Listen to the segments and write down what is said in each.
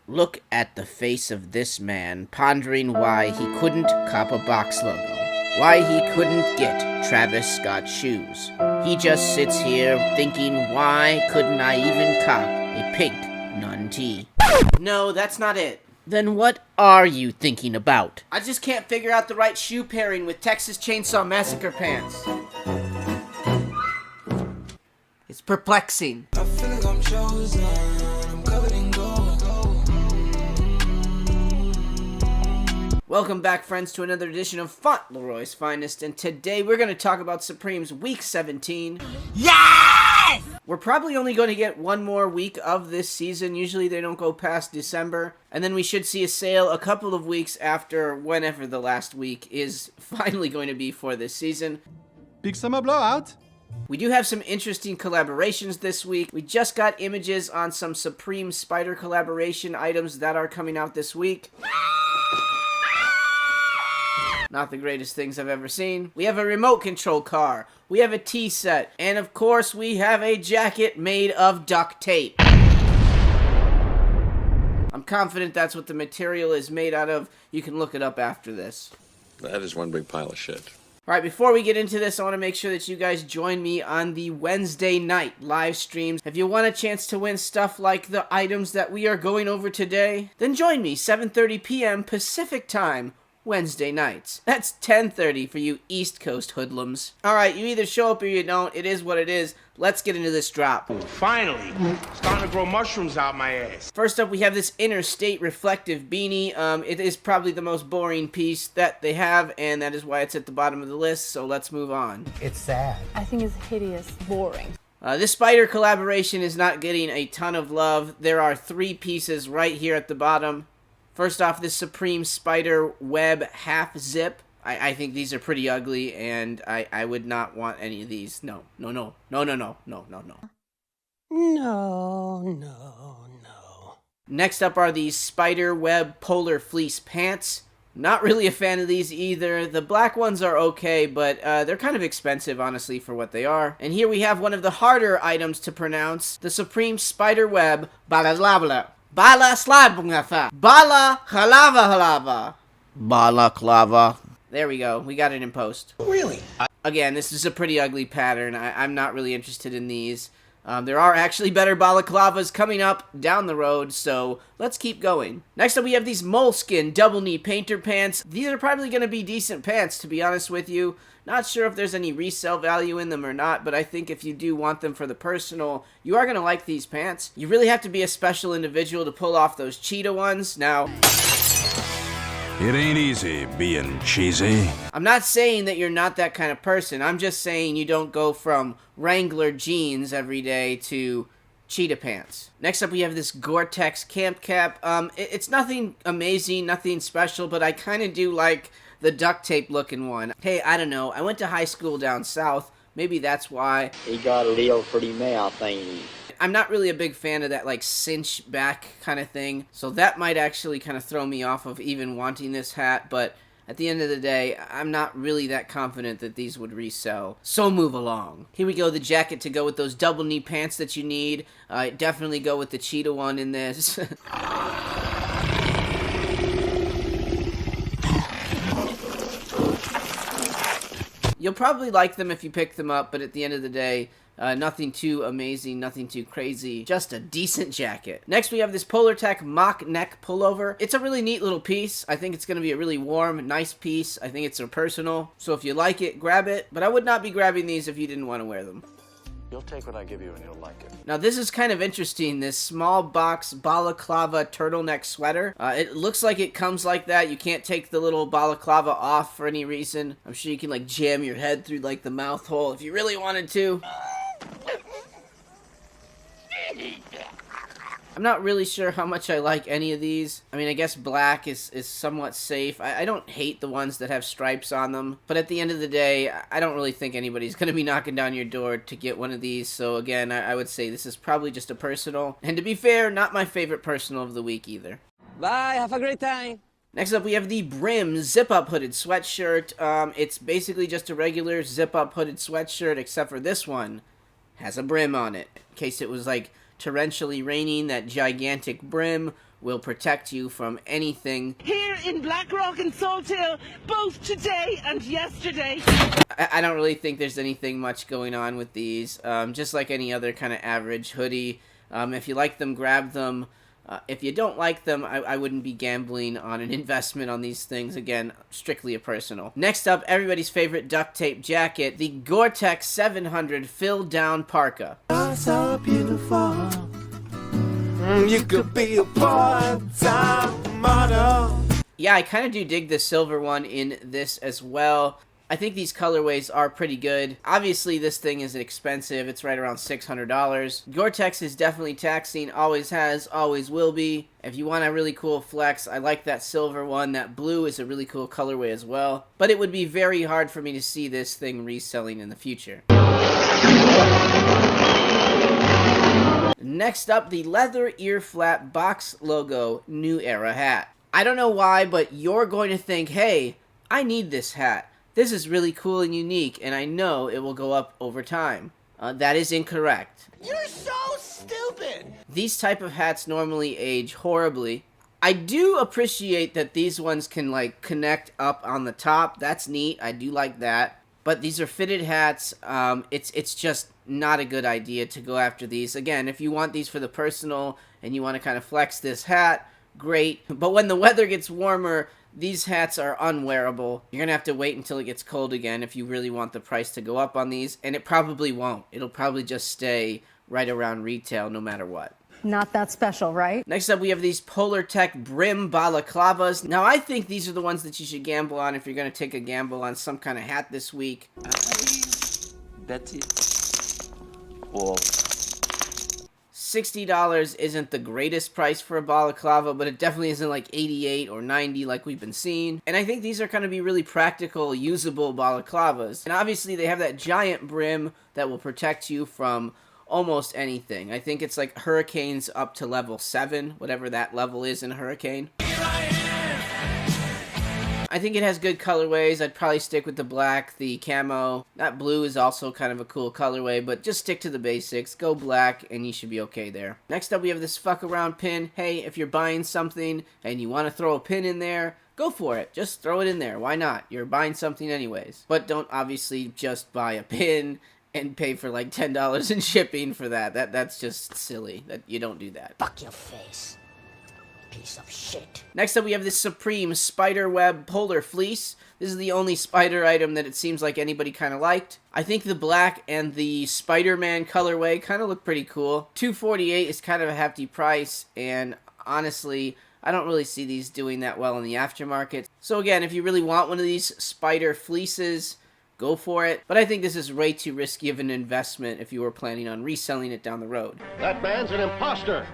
Look at the face of this man, pondering why he couldn't cop a box logo. Why he couldn't get Travis Scott shoes. He just sits here thinking, why couldn't I even cop a pink nun tee? No, that's not it. Then what are you thinking about? I just can't figure out the right shoe pairing with Texas Chainsaw Massacre pants. It's perplexing. I feel like I'm chosen. I'm covered in gold. Welcome back, friends, to another edition of Fauntleroy's Finest, and today we're going to talk about Supreme's Week 17. Yes! We're probably only going to get one more week of this season. Usually they don't go past December, and then we should see a sale a couple of weeks after whenever the last week is finally going to be for this season. Big summer blowout. We do have some interesting collaborations this week. We just got images on some Supreme Spider collaboration items that are coming out this week. Not the greatest things I've ever seen. We have a remote control car. We have a tea set. And of course, we have a jacket made of duct tape. I'm confident that's what the material is made out of. You can look it up after this. That is one big pile of shit. Alright, before we get into this, I want to make sure that you guys join me on the Wednesday night live streams. If you want a chance to win stuff like the items that we are going over today, then join me 7:30 p.m. Pacific time. Wednesday nights. That's 10:30 for you East Coast hoodlums. Alright, you either show up or you don't. It is what it is. Let's get into this drop. Finally, starting to grow mushrooms out my ass. First up, we have this Interstate reflective beanie. It is probably the most boring piece that they have, and that is why it's at the bottom of the list, so let's move on. It's sad. I think it's hideous, boring. This spider collaboration is not getting a ton of love. There are 3 pieces right here at the bottom. First off, this Supreme Spider Web Half Zip. I think these are pretty ugly, and I would not want any of these. No. Next up are these Spider Web Polar Fleece Pants. Not really a fan of these either. The black ones are okay, but they're kind of expensive, honestly, for what they are. And here we have one of the harder items to pronounce, the Supreme Spider Web Balaclava. Balaclava. There we go. We got it in post. Really? Again, this is a pretty ugly pattern. I'm not really interested in these. There are actually better balaclavas coming up down the road, so let's keep going. Next up, we have these moleskin double knee painter pants. These are probably going to be decent pants, to be honest with you. Not sure if there's any resale value in them or not, but I think if you do want them for the personal, you are going to like these pants. You really have to be a special individual to pull off those cheetah ones. Now, it ain't easy being cheesy. I'm not saying that you're not that kind of person. I'm just saying you don't go from Wrangler jeans every day to cheetah pants. Next up, we have this Gore-Tex camp cap. It's nothing amazing, nothing special, but I kind of do like the duct tape looking one. Hey, I don't know. I went to high school down south. Maybe that's why. He got a little pretty male thingy. I'm not really a big fan of that like cinch back kind of thing. So that might actually kind of throw me off of even wanting this hat. But at the end of the day, I'm not really that confident that these would resell. So move along. Here we go, the jacket to go with those double knee pants that you need. Definitely go with the cheetah one in this. You'll probably like them if you pick them up, but at the end of the day, nothing too amazing, nothing too crazy, just a decent jacket. Next, we have this Polartec mock neck pullover. It's a really neat little piece. I think it's going to be a really warm, nice piece. I think it's a personal, so if you like it, grab it, but I would not be grabbing these if you didn't want to wear them. You'll take what I give you and you'll like it. Now this is kind of interesting, this small box balaclava turtleneck sweater. It looks like it comes like that. You can't take the little balaclava off for any reason. I'm sure you can like jam your head through like the mouth hole if you really wanted to. I'm not really sure how much I like any of these. I mean, I guess black is somewhat safe. I don't hate the ones that have stripes on them. But at the end of the day, I don't really think anybody's going to be knocking down your door to get one of these. So again, I would say this is probably just a personal. And to be fair, not my favorite personal of the week either. Bye, have a great time. Next up, we have the Brim zip-up hooded sweatshirt. It's basically just a regular zip-up hooded sweatshirt, except for this one has a brim on it. In case it was like torrentially raining, that gigantic brim will protect you from anything. Here in Blackrock and Salt Hill, both today and yesterday. I don't really think there's anything much going on with these. Just like any other kind of average hoodie. If you like them, grab them. If you don't like them, I wouldn't be gambling on an investment on these things. Again, strictly a personal. Next up, everybody's favorite duct tape jacket, the Gore-Tex 700 Fill Down Parka. So beautiful. You could be a part-time model. Yeah, I kind of do dig the silver one in this as well. I think these colorways are pretty good. Obviously, this thing is expensive. It's right around $600. Gore-Tex is definitely taxing, always has, always will be. If you want a really cool flex, I like that silver one. That blue is a really cool colorway as well. But it would be very hard for me to see this thing reselling in the future. Next up, the leather ear flap box logo New Era hat. I don't know why, but you're going to think, hey, I need this hat. This is really cool and unique, and I know it will go up over time. That is incorrect. You're so stupid. These type of hats normally age horribly. I do appreciate that these ones can like connect up on the top. That's neat. I do like that. But these are fitted hats. It's just not a good idea to go after these. Again, if you want these for the personal and you want to kind of flex this hat, great. But when the weather gets warmer, these hats are unwearable. You're going to have to wait until it gets cold again if you really want the price to go up on these. And it probably won't. It'll probably just stay right around retail no matter what. Not that special, right? Next up, we have these Polar Tech Brim Balaclavas. Now, I think these are the ones that you should gamble on if you're going to take a gamble on some kind of hat this week. That's it. Or $60 isn't the greatest price for a balaclava, but it definitely isn't like 88 or 90 like we've been seeing. And I think these are going to be really practical, usable balaclavas. And obviously they have that giant brim that will protect you from almost anything. I think it's like hurricanes up to level 7, whatever that level is in a hurricane. I think it has good colorways. I'd probably stick with the black, the camo. That blue is also kind of a cool colorway, but just stick to the basics. Go black, and you should be okay there. Next up, we have this fuck around pin. Hey, if you're buying something and you want to throw a pin in there, go for it. Just throw it in there. Why not? You're buying something anyways. But don't obviously just buy a pin and pay for like $10 in shipping for that. That's just silly. You don't do that. Fuck your face. Piece of shit. Next up, we have this Supreme Spiderweb Polar Fleece. This is the only spider item that it seems like anybody kind of liked. I think the black and the Spider-Man colorway kind of look pretty cool. $248 is kind of a hefty price, and honestly, I don't really see these doing that well in the aftermarket. So again, if you really want one of these spider fleeces, go for it. But I think this is way too risky of an investment if you were planning on reselling it down the road. That man's an imposter.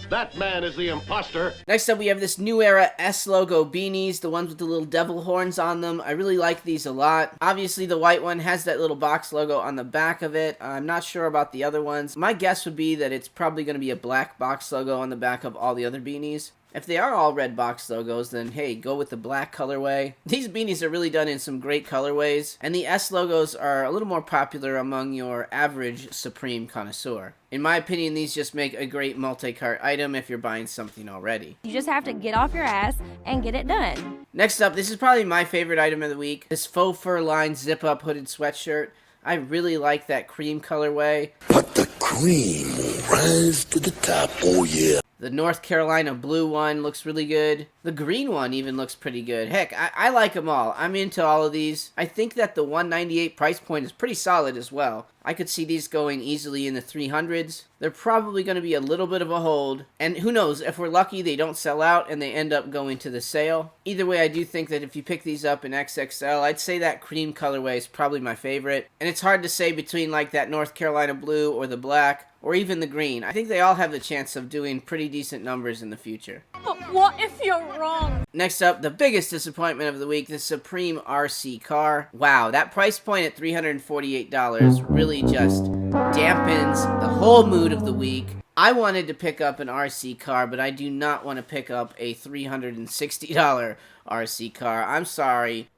That man is the imposter. Next up, we have this New Era S logo beanies, the ones with the little devil horns on them. I really like these a lot. Obviously, the white one has that little box logo on the back of it. I'm not sure about the other ones. My guess would be that it's probably going to be a black box logo on the back of all the other beanies. If they are all red box logos, then hey, go with the black colorway. These beanies are really done in some great colorways, and the S logos are a little more popular among your average Supreme connoisseur. In my opinion, these just make a great multi-cart item if you're buying something already. You just have to get off your ass and get it done. Next up, this is probably my favorite item of the week. This faux fur lined zip-up hooded sweatshirt. I really like that cream colorway. But the cream will rise to the top, oh yeah. The North Carolina blue one looks really good. The green one even looks pretty good. Heck, I like them all. I'm into all of these. I think that the $198 price point is pretty solid as well. I could see these going easily in the 300s. They're probably going to be a little bit of a hold. And who knows, if we're lucky, they don't sell out and they end up going to the sale. Either way, I do think that if you pick these up in XXL, I'd say that cream colorway is probably my favorite. And it's hard to say between like that North Carolina blue or the black, or even the green. I think they all have the chance of doing pretty decent numbers in the future. But what if you're wrong? Next up, the biggest disappointment of the week, the Supreme RC car. Wow, that price point at $348 really just dampens the whole mood of the week. I wanted to pick up an RC car, but I do not want to pick up a $360 RC car. I'm sorry.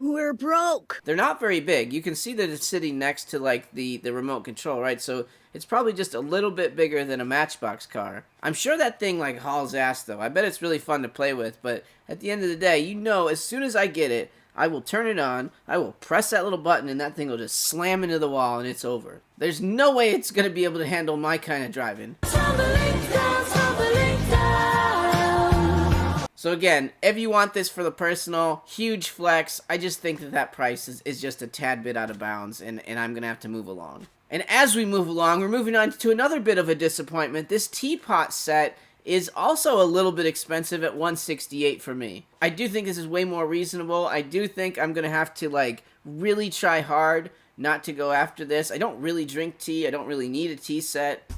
We're broke. They're not very big. You can see that it's sitting next to like the remote control, right? So it's probably just a little bit bigger than a Matchbox car. I'm sure that thing like hauls ass though. I bet it's really fun to play with, but at the end of the day, you know, as soon as I get it, I will turn it on, I will press that little button, and that thing will just slam into the wall, and it's over. There's no way it's going to be able to handle my kind of driving. So again, if you want this for the personal, huge flex. I just think that that price is just a tad bit out of bounds, and I'm going to have to move along. And as we move along, we're moving on to another bit of a disappointment. This teapot set is also a little bit expensive at $168 for me. I do think this is way more reasonable. I do think I'm gonna have to like really try hard not to go after this. I don't really drink tea. I don't really need a tea set.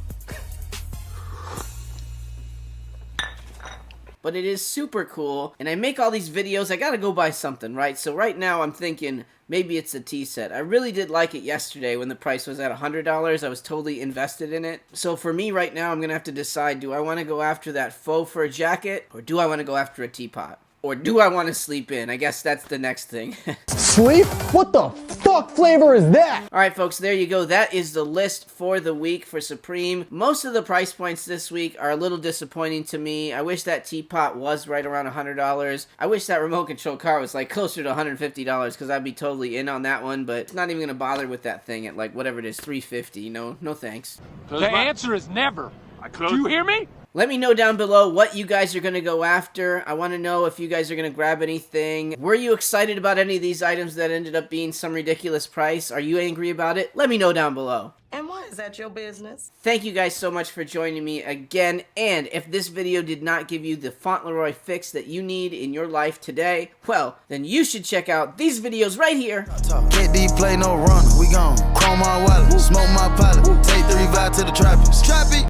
But it is super cool, and I make all these videos. I gotta go buy something, right? So right now I'm thinking maybe it's a tea set. I really did like it yesterday when the price was at $100. I was totally invested in it. So for me right now, I'm gonna have to decide, do I want to go after that faux fur jacket, or do I want to go after a teapot? Or do I want to sleep in? I guess that's the next thing. Sleep? What the fuck flavor is that? Alright folks, there you go. That is the list for the week for Supreme. Most of the price points this week are a little disappointing to me. I wish that teapot was right around $100. I wish that remote control car was like closer to $150 because I'd be totally in on that one, but it's not even going to bother with that thing at like whatever it is, $350. No thanks. The answer is never. Do you hear me? Let me know down below what you guys are going to go after. I want to know if you guys are going to grab anything. Were you excited about any of these items that ended up being some ridiculous price? Are you angry about it? Let me know down below. And why is that your business? Thank you guys so much for joining me again. And if this video did not give you the Fauntleroy fix that you need in your life today, well, then you should check out these videos right here. Can't play no runner. We gon' chrome my wallet, smoke my pilot, take 35 to the trappies. Trappy.